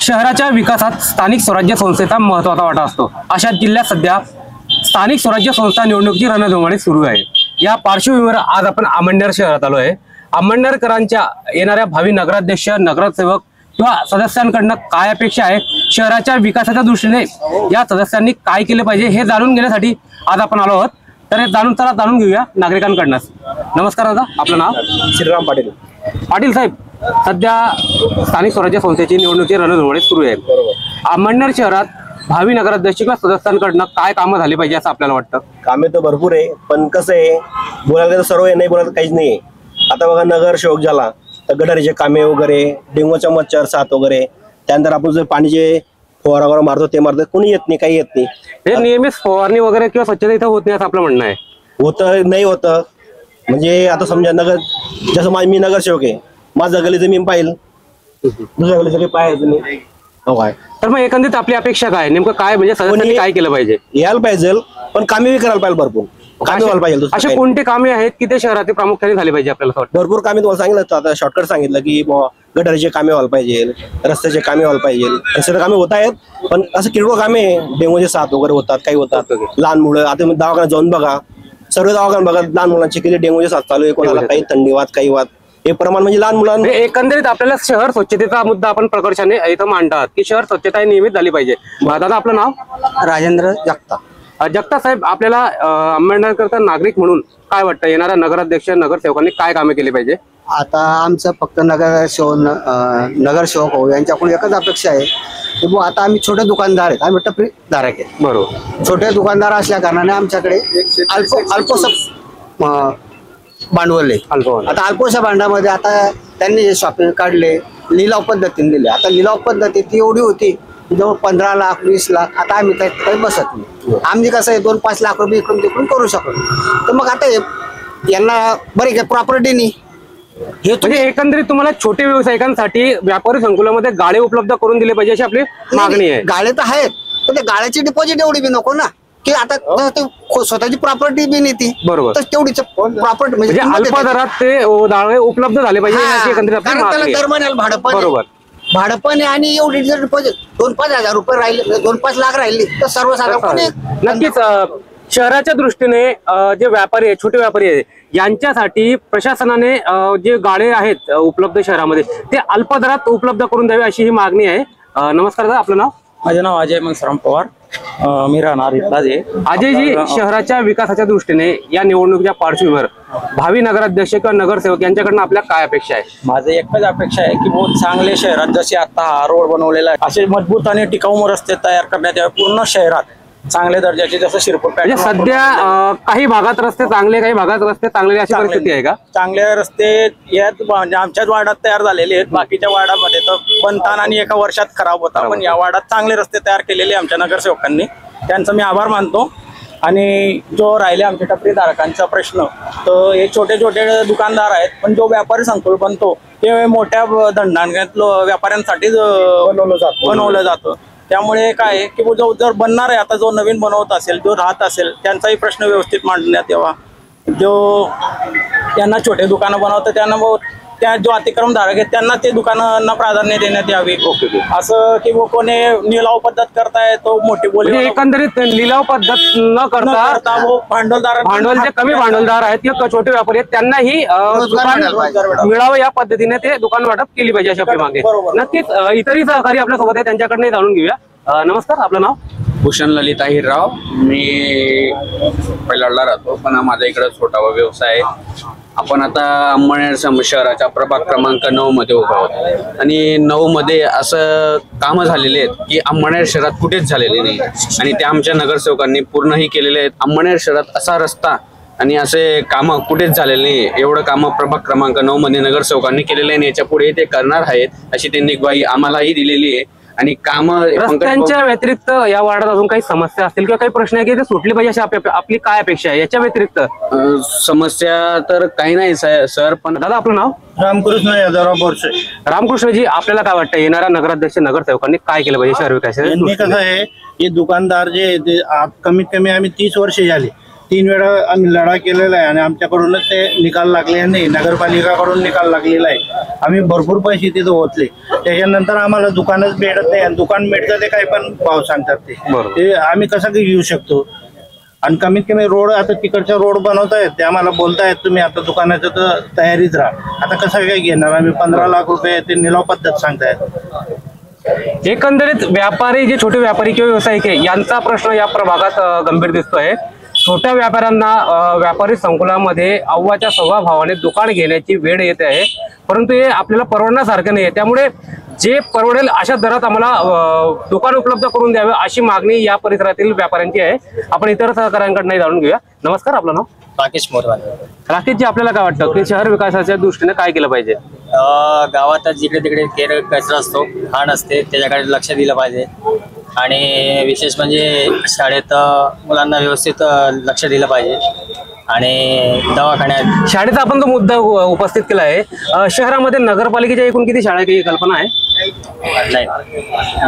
शहराच्या विकासात स्थानिक स्वराज्य संस्थेचा महत्त्वाचा वाटा असतो। अशा जिल्ह्यात सध्या स्थानिक स्वराज्य संस्था निवडणुकीची रणधुमाळी सुरू आहे। या पार्श्वभूमीवर आज आपण अमळनेर शहरात आलो आहे। अमळनेरकरांच्या येणाऱ्या भावी नगराध्यक्ष, नगरसेवक किंवा सदस्यांकडनं काय अपेक्षा आहे, शहराच्या विकासाच्या दृष्टीने या सदस्यांनी काय केले पाहिजे हे जाणून घेण्यासाठी आज आपण आलो आहोत। तर हे जाणून घेऊया नागरिकांकडनं। नमस्कार दादा, आपलं नाव? श्रीराम पाटील। पाटील साहेब, सध्या स्थानिक स्वराज्य संस्थेची निवडणुकीची रणधुमाळी सुरू आहे। अमळनेर शहरात भावी नगराध्यक्ष किंवा सदस्यांकडनं काय कामं झाली पाहिजे असं आपल्याला वाटतं? कामे तर भरपूर आहे, पण कसं आहे, बोलायला तर सर्व आहे, नाही बोलायला काहीच नाही। आता बघा, नगरसेवक झाला तर गटारीचे कामे वगैरे, डेंगूचा मच्छर साथ वगैरे, त्यानंतर आपण जर पाणीचे फवारा वगैरे मारतो ते मारतो, कोणी येत नाही, काही येत नाही। हे नियमित फवारणी वगैरे किंवा स्वच्छता इथं होत नाही असं आपलं म्हणणं आहे? होतं नाही होतं म्हणजे आता समजा जसं मी नगरसेवक आहे, माझं गलीचं मी पाहिलं, दुसऱ्या गलीचं काही पाहायचं नाही। हो काय, तर मग एकंदरीत आपली अपेक्षा काय, नेमकं काय म्हणजे सदस्यांनी काय केलं पाहिजे? यायला पाहिजे, पण कामे बी करायला पाहिजे, भरपूर कामे व्हायला पाहिजे। असे कोणते कामे आहेत की ते शहरातील प्रामुख्याने झाले पाहिजे आपल्याला वाटतं? भरपूर कामे तुम्हाला सांगितलं, आता शॉर्टकट सांगितलं की गटारीचे कामे व्हायला पाहिजे, रस्त्याचे कामे व्हायला पाहिजे। असे कामे होत आहेत, पण असं किरकोळ कामे, डेंगूचे साथ वगैरे होतात, काही होतात लहान मुलं। आता दवाखान्यात जाऊन बघा, सर्व दवाखान्यात बघा, लहान मुलांचे किती डेंगूचे साथ चालू आहे, कोणाला काही थंडी वाद, काही वाद, हे प्रमाण म्हणजे लहान मुलांना। एकंदरीत आपल्याला शहर स्वच्छतेचा मुद्दा आपण प्रकर्षाने इथं मांडतात की शहर स्वच्छता नियमित झाली पाहिजे। दादा, आपलं नाव? राजेंद्र जगताप। जगताप साहेब, आपल्याला अमळनेरकरचा नागरिक म्हणून काय वाटतं, येणाऱ्या नगराध्यक्ष, नगरसेवकांनी काय कामे केली पाहिजे? आता आमचं फक्त नगरसेवक हो यांच्याकडून एकच अपेक्षा आहे की बुवा, आता आम्ही छोटे दुकानदार आहेत, आम्ही टपरीदार आहेत, बरोबर। छोटे दुकानदार असल्या कारणाने आमच्याकडे अल्पस भांडवल आहे। आता अल्पशा भांडामध्ये आता त्यांनी जे शॉपिंग काढले, लिलाव पद्धतीने दिले। आता लिलाव पद्धती ती एवढी होती जवळ 15 लाख 20 लाख, आता आम्ही काही बसत नाही। आम्ही कसं आहे 2-5 लाख रुपये इकडून तिकडून करू शकतो। तर मग आता यांना बरे काय प्रॉपर्टी नाही, हे म्हणजे एकंदरीत तुम्हाला छोटे व्यावसायिकांसाठी व्यापारी संकुलामध्ये गाळे उपलब्ध करून दिले पाहिजे अशी आपली मागणी आहे। गाळे तर आहेत, पण ते गाळ्याची डिपॉझिट एवढी बी नको ना, की आता स्वतःची प्रॉपर्टी बी नाही ती, बरोबर, तर तेवढीच प्रॉपर्टी म्हणजे अल्प दरात ते गाळे उपलब्ध झाले पाहिजे एकंदरीत आपली मागणी आहे। दरम्यान भाडं पण, बरोबर, भाडं पण आणि एवढी जर डिपॉझिट 2-5 हजार रुपये राहिले, 2-5 लाख राहिले तर सर्वसाधारण नक्कीच शहराच्या दृष्टीने जे व्यापारी आहेत, छोटे व्यापारी आहेत, यांच्यासाठी प्रशासनाने जे गाळे आहेत उपलब्ध शहरामध्ये ते अल्प दरात उपलब्ध करून द्यावे अशी ही मागणी आहे। नमस्कार दादा, आपलं नाव? माझे नाव अजय मनसराम पवार, मी राहणार इथलाच आहे। अजयजी, शहराच्या विकासाच्या दृष्टीने या निवडणुकीच्या पार्श्वभूमीवर भावी नगराध्यक्ष किंवा नगरसेवक यांच्याकडनं आपल्या काय अपेक्षा आहे? माझं एकच अपेक्षा आहे की बहुत चांगले शहरात जसे आता हा रोड बनवलेला आहे, असे मजबूत आणि टिकाऊ रस्ते तयार करण्यात यावे पूर्ण शहरात, चांगल्या दर्जाचे, जसं शिरपूर म्हणजे सध्या काही भागात रस्ते चांगले, काही भागात रस्ते चांगले अशी परिस्थिती आहे का? चांगले रस्ते यात आमच्याच वार्डात तयार झालेले आहेत, बाकीच्या वार्डामध्ये तर बनताना आणि एका वर्षात खराब होता, पण या वार्डात चांगले रस्ते तयार केलेले आमच्या नगरसेवकांनी, त्यांचा मी आभार मानतो। आणि जो राहिले आमच्या टपरीधारकांचा प्रश्न, तर हे छोटे छोटे दुकानदार आहेत, पण जो व्यापारी संकुल बनतो ते मोठ्या धंद्यात व्यापाऱ्यांसाठीच बनवलं जातं। त्यामुळे काय की जो जर बनणार आहे, आता जो नवीन बनवत असेल, जो राहत असेल, त्यांचाही प्रश्न व्यवस्थित मांडण्यात यावा। जो त्यांना छोटे दुकानं बनवतं त्यांना त्या जो अतिक्रमधारक आहेत त्यांना ते दुकानांना प्राधान्य देण्यात यावे। असं की कोणी लिलाव पद्धत करताय तो मोठी बोली, एकंदरीत लिलाव पद्धत न करता भांडवल जे कमी भांडवलदार आहेत किंवा छोटे व्यापारी आहेत त्यांनाही दुकान मिळावं या पद्धतीने ते दुकान वाटप केली पाहिजे अशी आपली मागणी। नक्कीच इतरही सहकारी आपल्या सोबत आहे, त्यांच्याकडनं जाणून घेऊया। नमस्कार, आपलं नाव? भूषण ललित हिरराव, मी पैलाडला राहतो, पण माझा इकडे छोटा व्यवसाय आहे। आपण आता अमळनेर शहराच्या प्रभाग क्रमांक 9 मध्ये उभा आहोत आणि 9 मध्ये असं कामं झालेले आहेत की अमळनेर शहरात कुठेच झालेले नाही आणि ते आमच्या नगरसेवकांनी पूर्णही केलेले आहेत। अमळनेर शहरात असा रस्ता आणि असे कामं कुठेच झालेले नाही, एवढं कामं प्रभाग क्रमांक 9 मध्ये नगरसेवकांनी केलेले आहे। याच्या पुढे ते करणार आहेत अशी त्यांनी ग्वाही आम्हालाही दिलेली आहे। आणि कामं रस्त्यांच्या व्यतिरिक्त या वार्डात अजून काही समस्या असतील किंवा काही प्रश्न आहे की ते सुटले पाहिजे अशी आपली काय अपेक्षा आहे? याच्या व्यतिरिक्त समस्या तर काही नाही सर, पण दादा, आपलं नाव? रामकृष्ण यादवराव बोरसे। रामकृष्णजी, आपल्याला काय वाटतं, येणाऱ्या नगराध्यक्ष, नगरसेवकांनी काय केलं पाहिजे शहर विकासासाठी? कसं आहे, हे दुकानदार जे कमीत कमी आम्ही 30 वर्षे झाले 3 वेळा आम्ही लढा केलेला आहे आणि आमच्याकडूनच ते निकाल लागले नाही, नगरपालिकाकडून निकाल लागलेला आहे. आम्ही भरपूर पैसे तिथं ओतले, त्याच्यानंतर आम्हाला दुकानच भेटत नाही आणि दुकान भेटतं ते काही पण भाव सांगतात ते आम्ही कसं घेऊ शकतो. आणि कमीत कमी रोड आता तिकडचा रोड बनवतायत, ते आम्हाला बोलतायत तुम्ही आता दुकानाचं तर तयारीच राहा. आता कसं काय घेणार आम्ही? 15 लाख रुपये ते निलाव पद्धत सांगतायत. एकंदरीत व्यापारी, जे छोटे व्यापारी किंवा व्यावसायिक आहे, यांचा प्रश्न या प्रभागात गंभीर दिसतोय. छोट्या व्यापाऱ्यांना व्यापारी संकुलामध्ये अव्वाच्या सव्वा भावाने दुकान घेण्याची वेळ येते आहे, परंतु हे आपल्याला परवडण्यासारखं नाही आहे. त्यामुळे जे परवडेल अशा दरात आम्हाला दुकान उपलब्ध करून द्यावे अशी मागणी या परिसरातील व्यापाऱ्यांची आहे. आपण इतर सहकाऱ्यांकडून जाणून घेऊया. नमस्कार, आपलं नाव? राकेश मोरवाने. राकेशजी, आपल्याला काय वाटतं की शहर विकासाच्या दृष्टीने काय केलं पाहिजे? गावात जिकडे तिकडे कचरा असतो, घाण असते, त्याच्याकडे लक्ष दिलं पाहिजे. आणि विशेष म्हणजे शाळेत मुलांना व्यवस्थित लक्ष दिलं पाहिजे. आणि दवाखान्यात, शाळेचा आपण तो मुद्दा उपस्थित केला आहे. शहरामध्ये नगरपालिकेच्या एकूण किती शाळा, काही कल्पना आहे? नाही,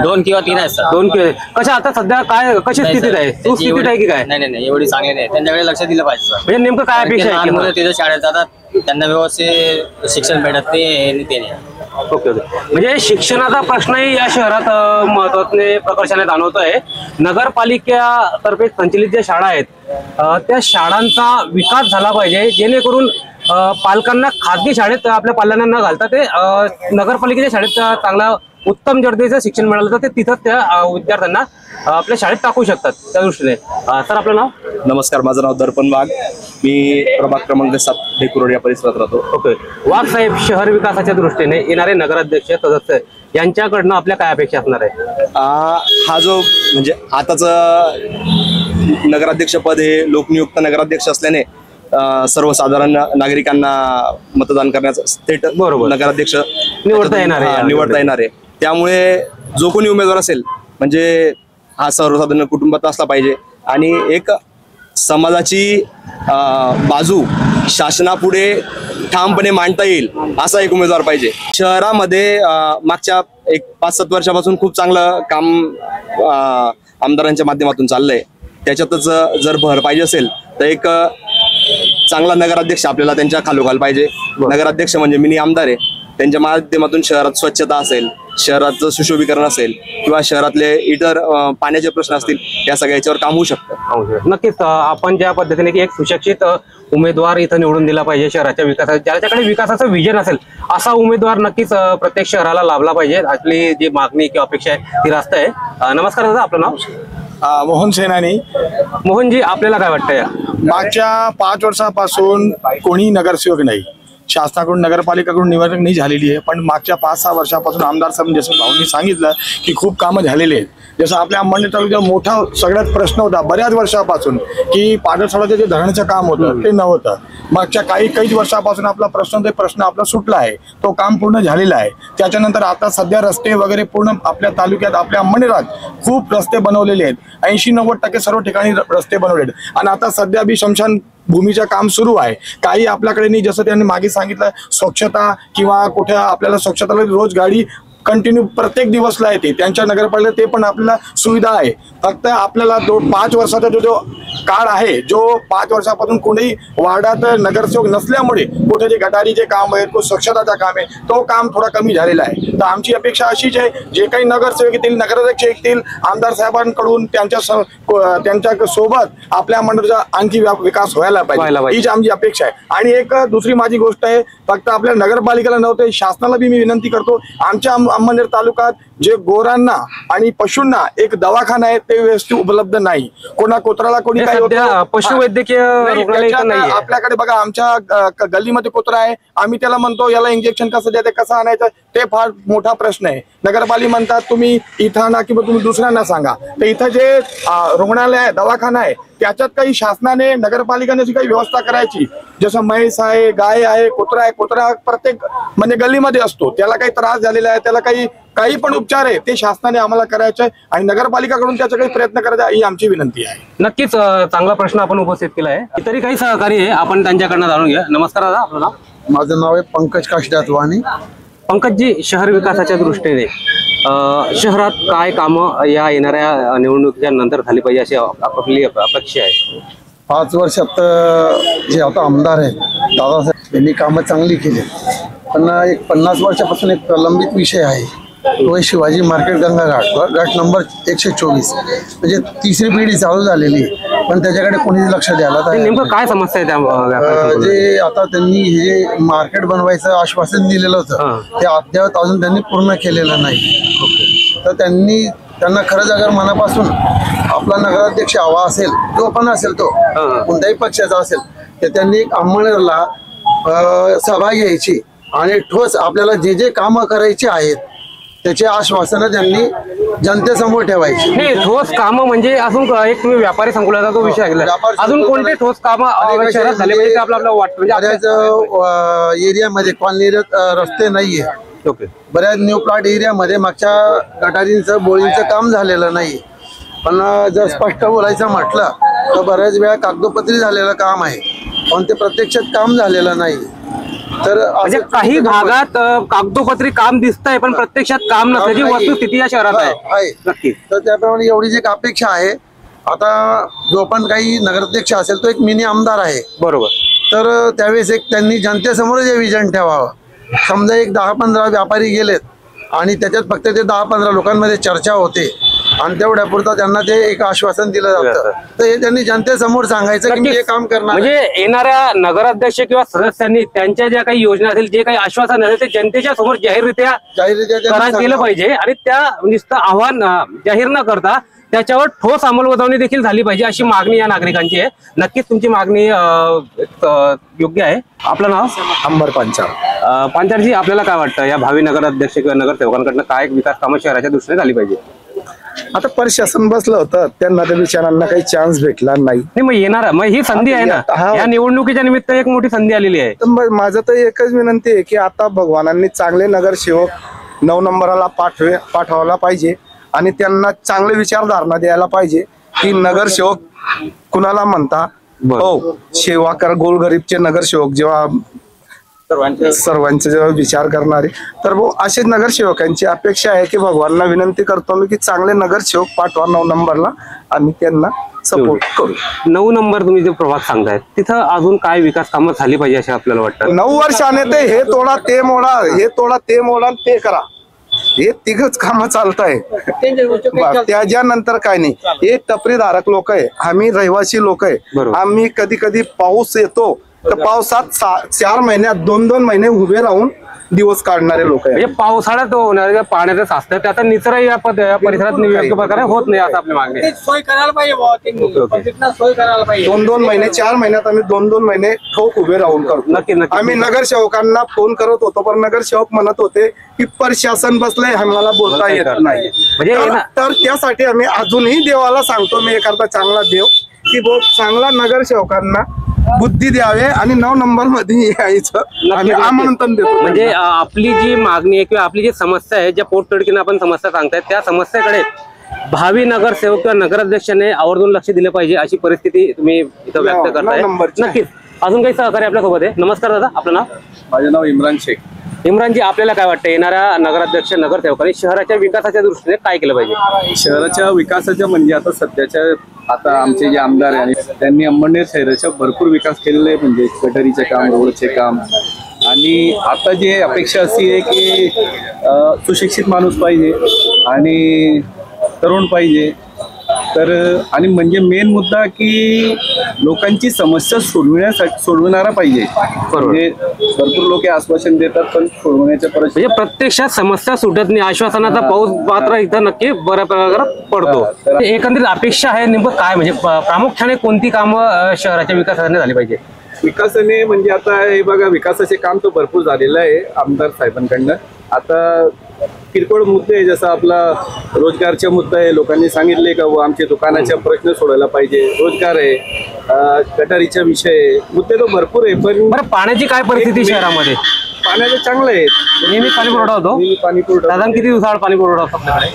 2 किंवा 3 आहेत सर. 2 किंवा कशा आता सध्या काय कशी स्थितीत आहे? सुस्थितीत आहे की काय? नाही, एवढी चांगली नाही. त्यांच्याकडे लक्ष दिलं पाहिजे सर. म्हणजे नेमकं काय अपेक्षा आहे? मुलं तिथे शाळेत जातात, त्यांना व्यवस्थित शिक्षण भेटत नाही. ओके. म्हणजे शिक्षणाचा प्रश्नही या शहरात महत्वाने प्रकर्षाने जाणवतोय. नगरपालिकेतर्फे संचलित ज्या शाळा आहेत त्या शाळांचा विकास झाला पाहिजे, जेणेकरून पालकांना खाजगी शाळेत आपल्या पाल्यांना न घालता ते नगरपालिकेच्या शाळेत चांगला उत्तम दर्जाचं शिक्षण मिळालं तर ते तिथं त्या विद्यार्थ्यांना आपल्या शाळेत टाकू शकतात. त्या दृष्टीने सर, आपलं नाव? नमस्कार, माझं नाव दर्पण वाघ. मी प्रभाग क्रमांक 7 ढेकुरोड या परिसरात राहतो. ओके. वाघ साहेब, शहर विकासाच्या दृष्टीने येणारे नगराध्यक्ष सदस्य यांच्याकडनं आपल्या काय अपेक्षा असणार आहे? हा जो म्हणजे आताच नगराध्यक्ष पद हे लोकनियुक्त नगराध्यक्ष असल्याने सर्वसाधारण नागरिकांना मतदान करण्याचं थेट नगराध्यक्ष निवडता येणार आहे. त्यामुळे जो कोणी उमेदवार असेल म्हणजे हा सर्वसाधारण कुटुंबात असला पाहिजे आणि एक समाजाची बाजू शासनापुढे ठामपणे मांडता येईल असा एक उमेदवार पाहिजे. शहरामध्ये मागच्या 5-7 वर्षापासून खूप चांगलं काम आमदारांच्या माध्यमातून चाललंय. त्याच्यातच जर भर पाहिजे असेल तर एक चांगला नगराध्यक्ष आपल्याला त्यांच्या खालोखाल पाहिजे. नगराध्यक्ष म्हणजे मिनी आमदार आहे. त्यांच्या माध्यमातून शहरात स्वच्छता असेल, शहराचं सुशोभीकरण असेल किंवा शहरातले इतर पाण्याचे प्रश्न असतील, या सगळ्या याच्यावर काम होऊ शकतं. नक्कीच आपण ज्या पद्धतीने की एक सुशिक्षित उमेदवार इथं निवडून दिला पाहिजे शहराच्या विकासात, ज्याच्याकडे विकासाचं विजन असेल असा उमेदवार नक्कीच प्रत्येक शहराला लाभला पाहिजे. आपली जी मागणी किंवा अपेक्षा आहे ती रास्त आहे. नमस्कार दादा, आपलं नाव? मोहन सेनानी. मोहनजी, आपल्याला काय वाटतं? या मागच्या 5 वर्षापासून कोणी नगरसेवक नाही, शासनाकडून नगरपालिकेकडून निवडणूक नाही झालेली आहे. पण मागच्या 5-6 वर्षापासून आमदार साहेब जसं भाऊंनी सांगितलं की खूप कामं झालेली आहेत. जसं आपल्या अंबरनाथ तालुक्यात मोठा सगळ्यात प्रश्न होता बऱ्याच वर्षापासून की पादरसोडाचं जे धरणाचं काम होतं ते नव्हतं. मागच्या काही वर्षापासून आपला प्रश्न आपला सुटला आहे, तो काम पूर्ण झालेला आहे. त्याच्यानंतर आता सध्या रस्ते वगैरे पूर्ण आपल्या तालुक्यात आपल्या अंबरनाथात खूप रस्ते बनवलेले आहेत. 80-90% सर्व ठिकाणी रस्ते बनवलेले आहेत. आणि आता सध्या बी शमशान भूमीचं काम सुरू आहे. काही आपल्याकडे नाही, जसं त्यांनी मागे सांगितलं स्वच्छता किंवा कुठे आपल्याला स्वच्छताला रोज गाडी कंटिन्यू प्रत्येक दिवसला येते. त्यांच्या नगरपालिकेत ते पण आपल्याला सुविधा आहे. फक्त आपल्याला 5 वर्षाचा जो काळ आहे, जो 5 वर्षापासून कोणीही वार्डात नगरसेवक नसल्यामुळे कुठे जे गटारीचे काम आहेत, कुठे स्वच्छताचं काम आहे, तो काम थोडा कमी झालेला आहे. तर आमची अपेक्षा अशीच आहे, जे काही नगरसेवक येतील, नगराध्यक्ष येतील, आमदार साहेबांकडून त्यांच्या सोबत आपल्या मंडळाचा आणखी विकास व्हायला पाहिजे, हीच आमची अपेक्षा आहे. आणि एक दुसरी माझी गोष्ट आहे, फक्त आपल्या नगरपालिकेला नव्हते, शासनाला बी मी विनंती करतो, आमच्या अंबरनाथ तालुक्यात जे गोरांना आणि पशूंना एक दवाखाना आहे ते व्यवस्थित उपलब्ध नाही. कोणाला कोणी काय होतं, पशुवैद्यकीय आपल्याकडे बघा, आमच्या गल्लीमध्ये कुत्रा आहे, आम्ही त्याला म्हणतो याला इंजेक्शन कसं द्यायचं, कसं आणायचं, ते फार मोठा प्रश्न आहे. नगरपालिका म्हणतात तुम्ही इथं आणा किंवा तुम्ही दुसऱ्यांना सांगा. तर इथं जे रुग्णालय आहे, दवाखाना आहे, त्याच्यात काही शासनाने नगरपालिकेने काही व्यवस्था करायची. जसं म्हैस आहे, गाय आहे, कुत्रा आहे. कुत्रा प्रत्येक म्हणजे गल्लीमध्ये असतो, त्याला काही त्रास झालेला आहे, त्याला काही पण उपचार आहे ते शासनाने आम्हाला करायचे आणि नगरपालिकाकडून त्याचा काही प्रयत्न करायचा ही आमची विनंती आहे. नक्कीच चांगला प्रश्न आपण उपस्थित केला आहे. इतरही काही सहकारी आहे, आपण त्यांच्याकडनं जाणून घ्या. नमस्कार दादा, आपलं नाव? माझं नाव आहे पंकज काशीनाथ वाणी. पंकजजी, शहर विकासाच्या दृष्टीने शहरात काय कामं या येणाऱ्या निवडणुकीच्या नंतर झाली पाहिजे अशी आपली अपेक्षा आहे? 5 वर्षात जे आता आमदार आहे दादासाहेब यांनी कामं चांगली केली, पण एक 50 वर्षापासून एक प्रलंबित विषय आहे, तो आहे शिवाजी मार्केट गंगा घाट, गट नंबर 124. म्हणजे 3री पिढी चालू झालेली आहे, पण त्याच्याकडे कोणीच लक्ष द्यायला तयार नाही. नेमकं काय समस्या आहे त्या व्यापाऱ्यांसमोर? जे आता त्यांनी हे जे मार्केट बनवायचं आश्वासन दिलेलं होतं ते अद्याप अजून त्यांनी पूर्ण केलेलं नाही. तर त्यांना खरंच अगर मनापासून आपला नगराध्यक्ष हवा असेल, जो पण असेल तो कोणत्याही पक्षाचा असेल, तर त्यांनी अंमळनेरला सभा घ्यायची आणि ठोस आपल्याला जे जे कामं करायची आहेत त्याचे आश्वासनं त्यांनी जनतेसमोर ठेवायची. नाही, ठोस कामं म्हणजे अजून एक तुम्ही व्यापारी संकुलाचा तो विषय ऐकला, अजून कोणते ठोस कामं शहरात झाले पाहिजे आपल्याला वाटतं? बऱ्याच एरियामध्ये कॉलनी रस्ते नाहीये, बऱ्याच न्यू प्लॉट एरियामध्ये मागच्या गटारींचं बोळींचं काम झालेलं नाही. पण जर स्पष्ट बोलायचं म्हटलं तर बऱ्याच वेळा कागदोपत्री झालेलं काम आहे, पण ते प्रत्यक्षात काम झालेलं नाही. तर म्हणजे काही भागात कागदोपत्री काम दिसतंय पण प्रत्यक्षात काम नसल्याची वस्तुस्थिती या शहरात आहे. नक्कीच. तर त्याप्रमाणे एवढीच एक अपेक्षा आहे, आता जो पण काही नगराध्यक्ष असेल तो एक मिनी आमदार आहे, बरोबर. तर त्यावेळेस एक त्यांनी जनतेसमोर जे विजन ठेवावं. समजा एक 10-15 व्यापारी गेलेत आणि त्याच्यात फक्त ते 10-15 लोकांमध्ये चर्चा होते आणि तेवढ्या पुरता त्यांना ते एक आश्वासन दिलं जातं, तर हे त्यांनी जनतेसमोर सांगायचं की मी हे काम करणार. म्हणजे येणाऱ्या नगराध्यक्ष किंवा सदस्यांनी त्यांच्या ज्या काही योजना असेल, जे काही आश्वासन असेल ते जनतेच्या समोर जाहीररित्या केलं पाहिजे आणि त्या नुसतं आव्हान जाहीर न करता त्याच्यावर ठोस अंमलबजावणी देखील झाली पाहिजे, अशी मागणी या नागरिकांची आहे. नक्कीच तुमची मागणी योग्य आहे. आपलं नाव? अंबर पांचाळ. पांचाळजी, आपल्याला काय वाटतं या भावी नगराध्यक्ष किंवा नगरसेवकांकडनं काय विकास कामं शहराच्या दृष्टीने झाली पाहिजे? आता प्रशासन बसलं होतं, त्यांना त्या विचारांना काही चान्स भेटला नाही. मग येणार, मग ही संधी आहे ना, या निवडणुकीच्या निमित्त एक मोठी संधी आलेली आहे. तर माझं तर एकच विनंती आहे की आता भगवानांनी चांगले नगरसेवक 9 नंबराला पाठवायला पाहिजे आणि त्यांना चांगले विचारधारणा द्यायला पाहिजे की नगरसेवक कुणाला म्हणता, हो सेवा कर, गोरगरीबचे नगरसेवक जेव्हा सर्वांचे जेव्हा विचार करणारे, तर असे नगरसेवकांची अपेक्षा आहे की भगवानला विनंती करतो मी की चांगले नगरसेवक पाठवा 9 नंबरला, आम्ही त्यांना सपोर्ट करू. 9 नंबर तुम्ही जे प्रभाग सांगतायत तिथं अजून काय विकास कामं झाली पाहिजे असं आपल्याला वाटतं? 9 वर्षाने ते हे तोडा ते मोडा, हे तोडा ते मोडा ते करा, हे तिघच कामं चालत आहे. त्याच्यानंतर काय नाही. हे टपरीधारक लोक आहे, आम्ही रहिवासी लोक आहे, आम्ही कधी कधी पाऊस येतो तर पावसात 4 महिन्यात 2-2 महिने उभे राहून दिवस काढणारे लोक आहे. म्हणजे पावसाळ्यात होणाऱ्या पाण्याचं साचतं त्याचा निचरा या परिसरात योग्य प्रकारे होत नाही असं आपली मागणी आहे. सोय करायला पाहिजे. 2-2 महिने 4 महिन्यात आम्ही 2-2 महिने ठोक उभे राहून करतो. आम्ही नगरसेवकांना फोन करत होतो पण नगरसेवक म्हणत होते की प्रशासन बसलंय, आम्हाला बोलता येत नाही. तर त्यासाठी आम्ही अजूनही देवाला सांगतो, मी एखादा चांगला देव की चांगला नगरसेवकांना बुद्धी द्यावे आणि 9 नंबर मध्ये यायचं आणि आमंत्रण देतो. म्हणजे आपली जी मागणी आहे किंवा आपली जी समस्या आहे, ज्या पोटतिडकीने आपण समस्या सांगतायत त्या समस्येकडे भावी नगरसेवक किंवा नगराध्यक्षाने आवर्जून लक्ष दिलं पाहिजे अशी परिस्थिती तुम्ही इथं व्यक्त करताय. नक्कीच. अजून काही सहकारी आपल्यासोबत आहे? नमस्कार दादा, आपलं नाव? माझं नाव इम्रान शेख. इम्रानजी, आपल्याला काय वाटतं येणाऱ्या नगराध्यक्ष नगरसेवकांनी शहराच्या विकासाच्या दृष्टीने काय केलं पाहिजे? शहराच्या विकासाच्या म्हणजे आता आमचे जे आमदार आहे त्यांनी अंबरनेर शहराचा भरपूर विकास केलेला आहे, म्हणजे गटारीचे काम, रोडचे काम. आणि आता जे अपेक्षा अशी आहे की सुशिक्षित माणूस पाहिजे आणि तरुण पाहिजे. तर आणि म्हणजे मेन मुद्दा की लोकांची समस्या सोडविणारा पाहिजे. म्हणजे भरपूर लोक आश्वासन देतात पण सोडवण्याच्या म्हणजे प्रत्यक्षात समस्या सुटत नाही, आश्वासनाचा पाऊस मात्र इथं नक्की बऱ्या प्रकारात पडतो. एकंदरीत अपेक्षा आहे नेमकं काय, म्हणजे प्रामुख्याने कोणती कामं शहराच्या विकासाने झाली पाहिजे? विकासाने म्हणजे आता हे बघा, विकासाचे काम तर भरपूर झालेलं आहे आमदार साहेबांकडनं. आता किरकोळ मुद्दे आहे, जसं आपला रोजगारचे मुद्दा आहे, लोकांनी सांगितले का आमचे दुकानाचे प्रश्न सोडायला पाहिजे, रोजगार आहे, गटारीचा विषय, मुद्दे तर भरपूर आहे. पण पाण्याची काय परिस्थिती शहरामध्ये? पाण्याचं चांगलं आहे, नेहमी पाणी पुरवठा होतो. पाणी पुरवठा साधारण किती दिवसाआड पाणी पुरवठा होतो आपल्याकडे?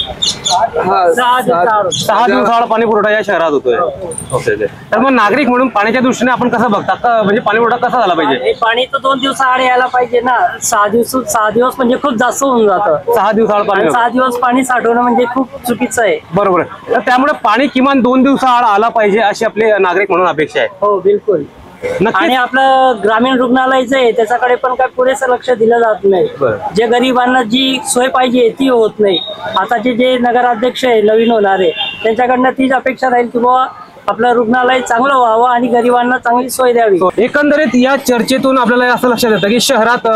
6 दिवसाआड पाणी पुरवठा या शहरात होतोय. ओके. तर मग नागरिक म्हणून पाण्याच्या दृष्टीने आपण कसं बघता म्हणजे पाणी पुरवठा कसा झाला पाहिजे? पाणी तर 2 दिवसाआड यायला पाहिजे ना. 6 दिवस म्हणजे खूप जास्त होऊन जातं. 6 दिवसाआड पाणी 6 दिवस पाणी साठवणं म्हणजे खूप चुकीचं आहे. बरोबर आहे. तर त्यामुळे पाणी किमान 2 दिवसाआड आला पाहिजे अशी आपले नागरिक म्हणून अपेक्षा आहे. हो बिलकुल. आणि आपलं ग्रामीण रुग्णालय जे आहे त्याच्याकडे पण काय पुरेसं लक्ष दिलं जात नाही. जे गरिबांना जी सोय पाहिजे ती होत नाही. आताचे जे नगराध्यक्ष आहे नवीन होणारे त्यांच्याकडनं तीच अपेक्षा राहील की बाबा आपलं रुग्णालय चांगलं व्हावं आणि गरिबांना चांगली सोय द्यावी. एकंदरीत या चर्चेतून आपल्याला असं लक्षात येतं की शहरात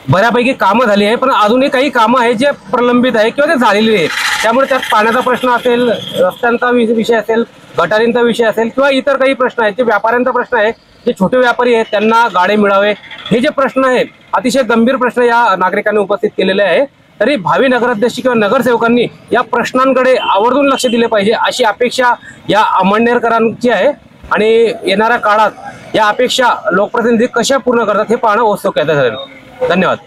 बऱ्यापैकी कामं झाली आहे, पण अजूनही काही कामं आहेत जे प्रलंबित आहे किंवा ते झालेली आहेत. त्यामुळे त्यात पाण्याचा प्रश्न असेल, रस्त्यांचा विषय असेल, गटारींचा विषय असेल किंवा इतर काही प्रश्न आहेत. जे व्यापाऱ्यांचा प्रश्न आहे, जे छोटे व्यापारी आहेत त्यांना गाडे मिळावे, हे जे प्रश्न आहेत अतिशय गंभीर प्रश्न या नागरिकांनी उपस्थित केलेले आहे. तरी भावी नगराध्यक्ष किंवा नगरसेवकांनी या प्रश्नांकडे आवर्जून लक्ष दिले पाहिजे अशी अपेक्षा या अमळनेरकरांची आहे. आणि येणाऱ्या काळात या अपेक्षा लोकप्रतिनिधी कशा पूर्ण करतात हे पाहणं उत्सुक आहे. धन्यवाद.